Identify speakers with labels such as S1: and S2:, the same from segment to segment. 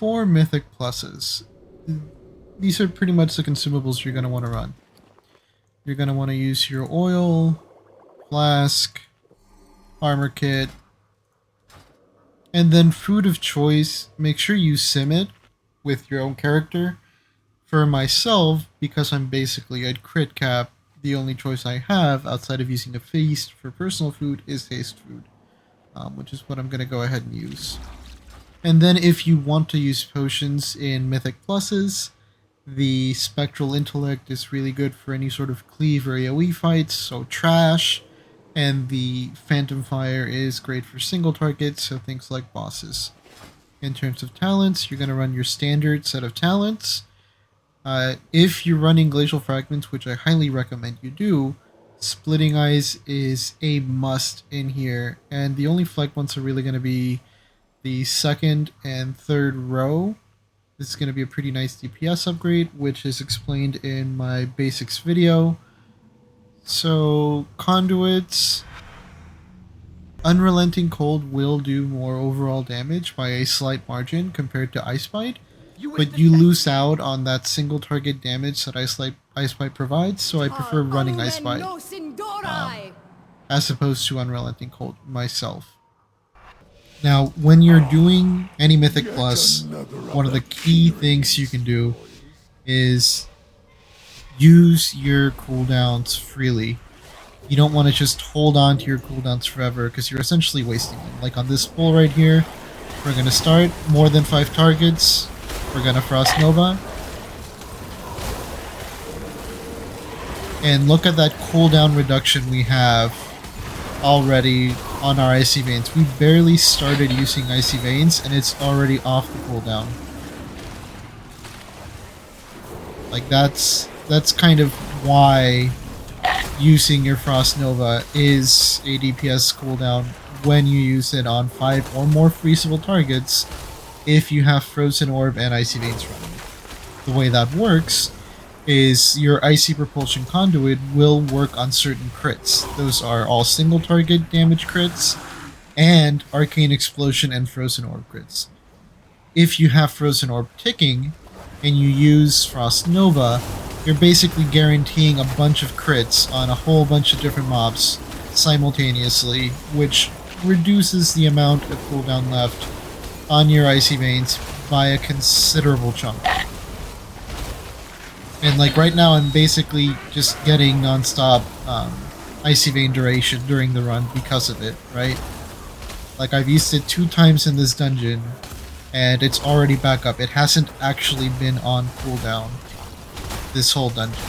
S1: for Mythic Pluses, these are pretty much the consumables you're going to want to run. You're going to want to use your oil, flask, armor kit, and then food of choice. Make sure you sim it with your own character. For myself, because I'm basically at crit cap, the only choice I have outside of using a feast for personal food is haste food, which is what I'm going to go ahead and use. And then if you want to use potions in Mythic Pluses, the Spectral Intellect is really good for any sort of cleave or AoE fights, so trash. And the Phantom Fire is great for single targets, so things like bosses. In terms of talents, you're going to run your standard set of talents. If you're running Glacial Fragments, which I highly recommend you do, Splitting Eyes is a must in here. And the only flag ones are really going to be the second and third row. This is going to be a pretty nice DPS upgrade, which is explained in my basics video. So, Conduits, Unrelenting Cold will do more overall damage by a slight margin compared to Ice Bite, but you lose out on that single target damage that Ice Bite provides, so I prefer running Ice Bite as opposed to Unrelenting Cold myself. Now, when you're doing any Mythic Plus, one of the key things you can do is use your cooldowns freely. You don't want to just hold on to your cooldowns forever because you're essentially wasting them. Like on this pull right here, we're going to start more than 5 targets. We're going to Frost Nova. And look at that cooldown reduction we have already on our Icy Veins. We barely started using Icy Veins and it's already off the cooldown. Like that's kind of why using your Frost Nova is a DPS cooldown when you use it on 5 or more freezable targets if you have Frozen Orb and Icy Veins running. The way that works is your Icy Propulsion Conduit will work on certain crits. Those are all single target damage crits and Arcane Explosion and Frozen Orb crits. If you have Frozen Orb ticking and you use Frost Nova, you're basically guaranteeing a bunch of crits on a whole bunch of different mobs simultaneously, which reduces the amount of cooldown left on your Icy Veins by a considerable chunk. And like right now I'm basically just getting non-stop Icy Vein duration during the run because of it, right? Like I've used it 2 times in this dungeon and it's already back up. It hasn't actually been on cooldown this whole dungeon.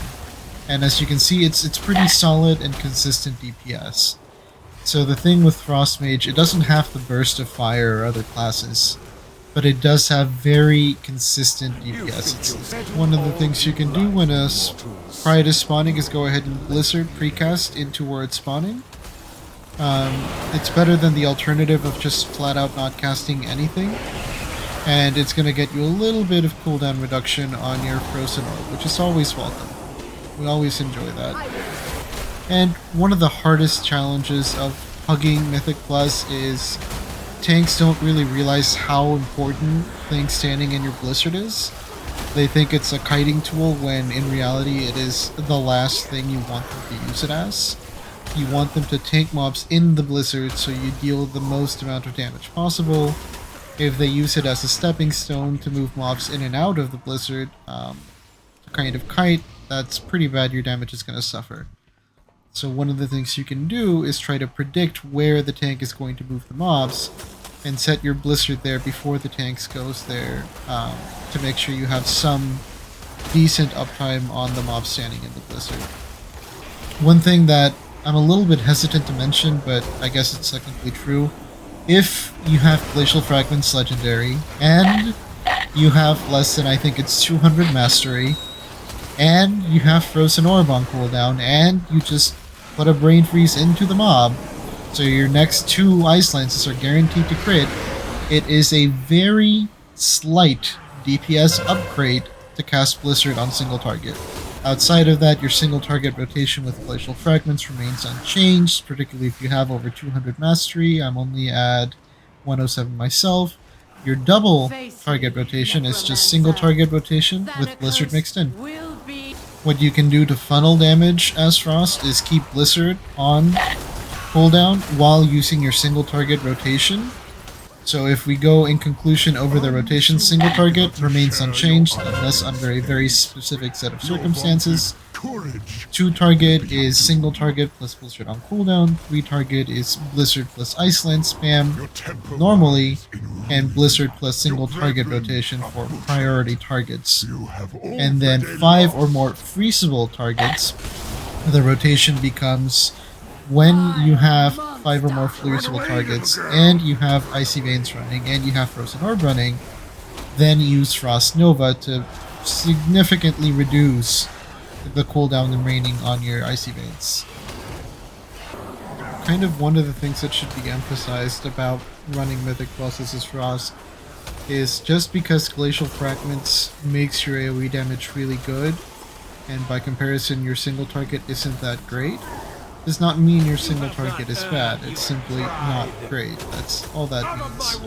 S1: And as you can see, it's pretty solid and consistent DPS. So the thing with Frost Mage, it doesn't have the burst of fire or other classes, but it does have very consistent DPS. It's one of the things you can do when prior to spawning is go ahead and Blizzard precast into where it's spawning. It's better than the alternative of just flat out not casting anything. And it's going to get you a little bit of cooldown reduction on your Frozen Orb, which is always welcome. We always enjoy that. And one of the hardest challenges of hugging Mythic Plus is tanks don't really realize how important thing standing in your Blizzard is. They think it's a kiting tool when in reality it is the last thing you want them to use it as. You want them to tank mobs in the Blizzard so you deal the most amount of damage possible. If they use it as a stepping stone to move mobs in and out of the Blizzard, to kind of kite, that's pretty bad. Your damage is going to suffer. So one of the things you can do is try to predict where the tank is going to move the mobs and set your Blizzard there before the tanks goes there to make sure you have some decent uptime on the mob standing in the Blizzard. One thing that I'm a little bit hesitant to mention, but I guess it's technically true, if you have Glacial Fragments Legendary, and you have less than, I think it's 200 Mastery, and you have Frozen Orb on cooldown, and you just put a Brain Freeze into the mob, so your next 2 Ice Lances are guaranteed to crit, it is a very slight DPS upgrade to cast Blizzard on single target. Outside of that, your single target rotation with Glacial Fragments remains unchanged, particularly if you have over 200 Mastery. I'm only at 107 myself. Your double target rotation is just single target rotation with Blizzard mixed in. What you can do to funnel damage as Frost is keep Blizzard on cooldown while using your single target rotation. So if we go in conclusion over the rotation, single target remains unchanged unless under a very specific set of circumstances. 2 target is single target plus Blizzard on cooldown. 3 target is Blizzard plus Iceland spam normally, and Blizzard plus single target rotation for priority targets. And then 5 or more freezable targets, the rotation becomes when you have 5 or more freezable targets and you have Icy Veins running and you have Frozen Orb running, then use Frost Nova to significantly reduce the cooldown remaining on your Icy Veins. Kind of one of the things that should be emphasized about running Mythic bosses as Frost is just because Glacial Fragments makes your AoE damage really good, and by comparison your single target isn't that great, does not mean your single target is bad. It's simply not great. That's all that means.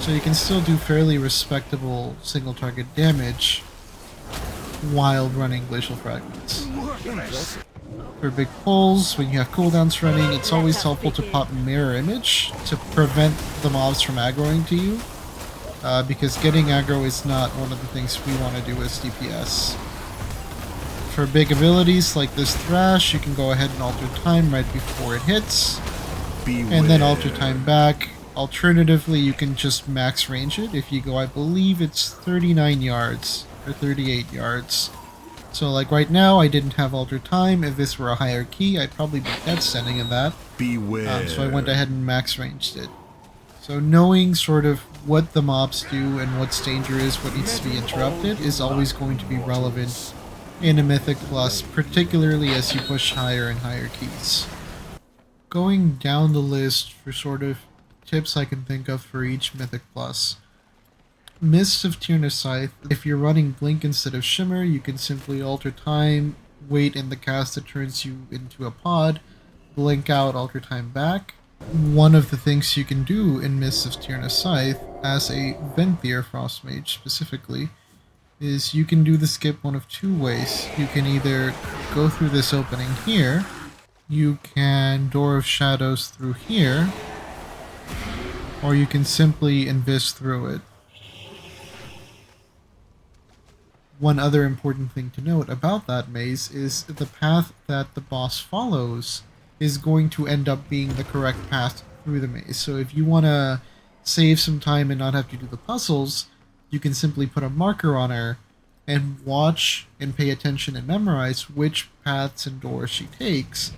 S1: So you can still do fairly respectable single target damage while running Glacial Fragments. For big pulls, when you have cooldowns running, it's always helpful to pop Mirror Image to prevent the mobs from aggroing to you, because getting aggro is not one of the things we want to do as DPS. For big abilities like this Thrash, you can go ahead and alter time right before it hits, and then alter time back. Alternatively, you can just max range it if you go, I believe it's 39 yards or 38 yards. So like right now, I didn't have alter time. If this were a higher key, I'd probably be dead standing in that. So I went ahead and max ranged it. So knowing sort of what the mobs do and what's danger is, what needs to be interrupted, is always going to be relevant in a Mythic Plus, particularly as you push higher and higher keys. Going down the list for sort of tips I can think of for each Mythic Plus. Mists of Tyrannus Scythe. If you're running Blink instead of Shimmer, you can simply alter time, wait in the cast that turns you into a pod, blink out, alter time back. One of the things you can do in Mists of Tyrannus Scythe, as a Venthyr Frost Mage specifically, is you can do the skip one of 2 ways. You can either go through this opening here, you can Door of Shadows through here, or you can simply Invis through it. One other important thing to note about that maze is the path that the boss follows is going to end up being the correct path through the maze. So if you want to save some time and not have to do the puzzles, you can simply put a marker on her and watch and pay attention and memorize which paths and doors she takes,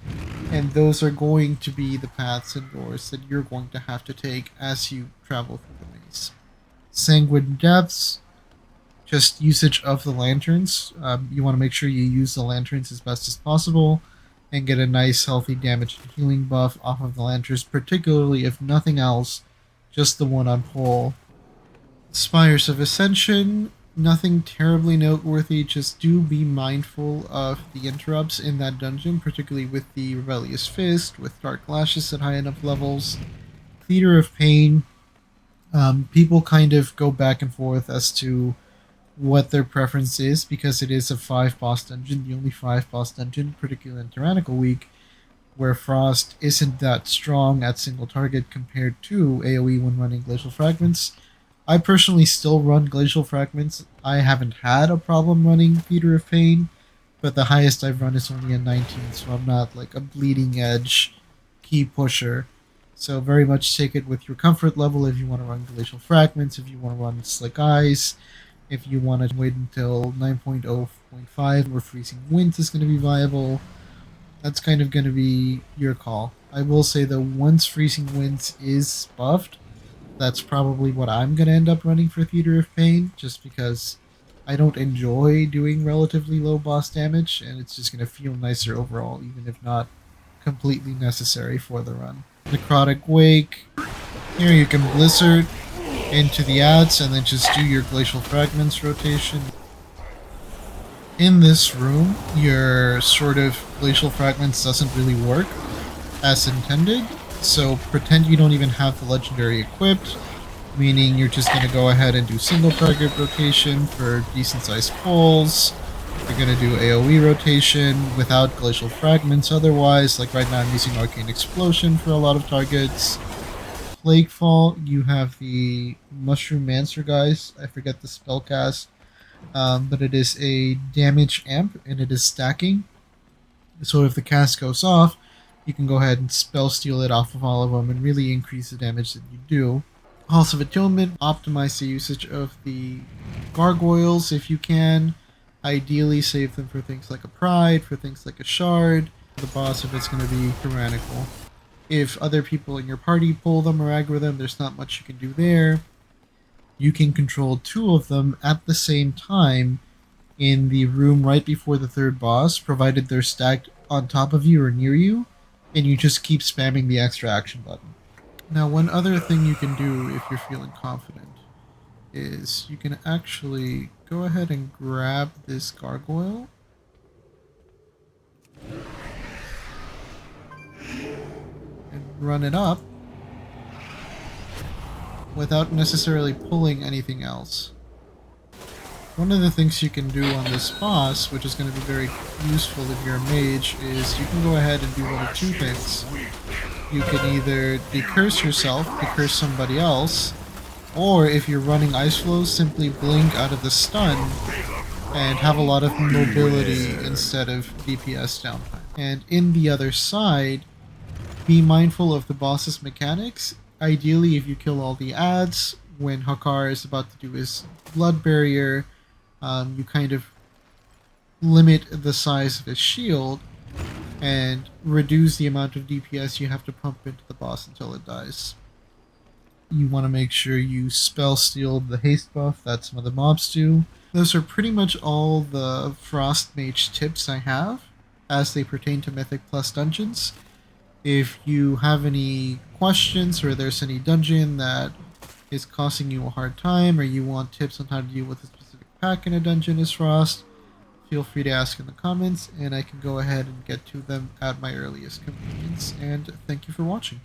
S1: and those are going to be the paths and doors that you're going to have to take as you travel through the maze. Sanguine Depths, just usage of the lanterns. You want to make sure you use the lanterns as best as possible and get a nice healthy damage and healing buff off of the lanterns, particularly if nothing else, just the one on pull. Spires of Ascension, nothing terribly noteworthy, just do be mindful of the interrupts in that dungeon, particularly with the Rebellious Fist, with Dark Lashes at high enough levels. Theater of Pain, people kind of go back and forth as to what their preference is, because it is a 5-boss dungeon, the only 5-boss dungeon, particularly in Tyrannical Week, where Frost isn't that strong at single target compared to AoE when running Glacial Fragments. I personally still run Glacial Fragments. I haven't had a problem running Theater of Pain, but the highest I've run is only a 19, so I'm not like a bleeding edge key pusher. So very much take it with your comfort level if you want to run Glacial Fragments, if you want to run Slick Eyes, if you want to wait until 9.0.5 where Freezing Winds is going to be viable. That's kind of going to be your call. I will say that once Freezing Winds is buffed, that's probably what I'm going to end up running for Theater of Pain, just because I don't enjoy doing relatively low boss damage, and it's just going to feel nicer overall, even if not completely necessary for the run. Necrotic Wake. Here you can Blizzard into the ads and then just do your Glacial Fragments rotation. In this room, your sort of Glacial Fragments doesn't really work as intended, so pretend you don't even have the legendary equipped, meaning you're just going to go ahead and do single target rotation for decent sized pulls. You're going to do AoE rotation without glacial fragments otherwise, like right now I'm using Arcane Explosion for a lot of targets. Plaguefall, you have the Mushroom Mancer guys, I forget the spellcast, but it is a damage amp and it is stacking. So if the cast goes off, you can go ahead and spell steal it off of all of them and really increase the damage that you do. Halls of Atonement, optimize the usage of the gargoyles if you can. Ideally save them for things like a pride, for things like a shard. The boss if it's going to be tyrannical. If other people in your party pull them or aggro them, there's not much you can do there. You can control 2 of them at the same time in the room right before the 3rd boss, provided they're stacked on top of you or near you, and you just keep spamming the extra action button. Now, one other thing you can do if you're feeling confident is you can actually go ahead and grab this gargoyle and run it up without necessarily pulling anything else. One of the things you can do on this boss, which is going to be very useful if you're a mage, is you can go ahead and do one of 2 things. You can either decurse yourself, decurse somebody else, or if you're running ice flows, simply blink out of the stun and have a lot of mobility instead of DPS downtime. And in the other side, be mindful of the boss's mechanics. Ideally, if you kill all the ads, when Hakar is about to do his blood barrier, you kind of limit the size of his shield and reduce the amount of DPS you have to pump into the boss until it dies. You want to make sure you spell steal the haste buff that some of the mobs do. Those are pretty much all the Frost Mage tips I have as they pertain to Mythic Plus dungeons. If you have any questions or there's any dungeon that is causing you a hard time or you want tips on how to deal with a specific pack in a dungeon as Frost, feel free to ask in the comments and I can go ahead and get to them at my earliest convenience. And thank you for watching.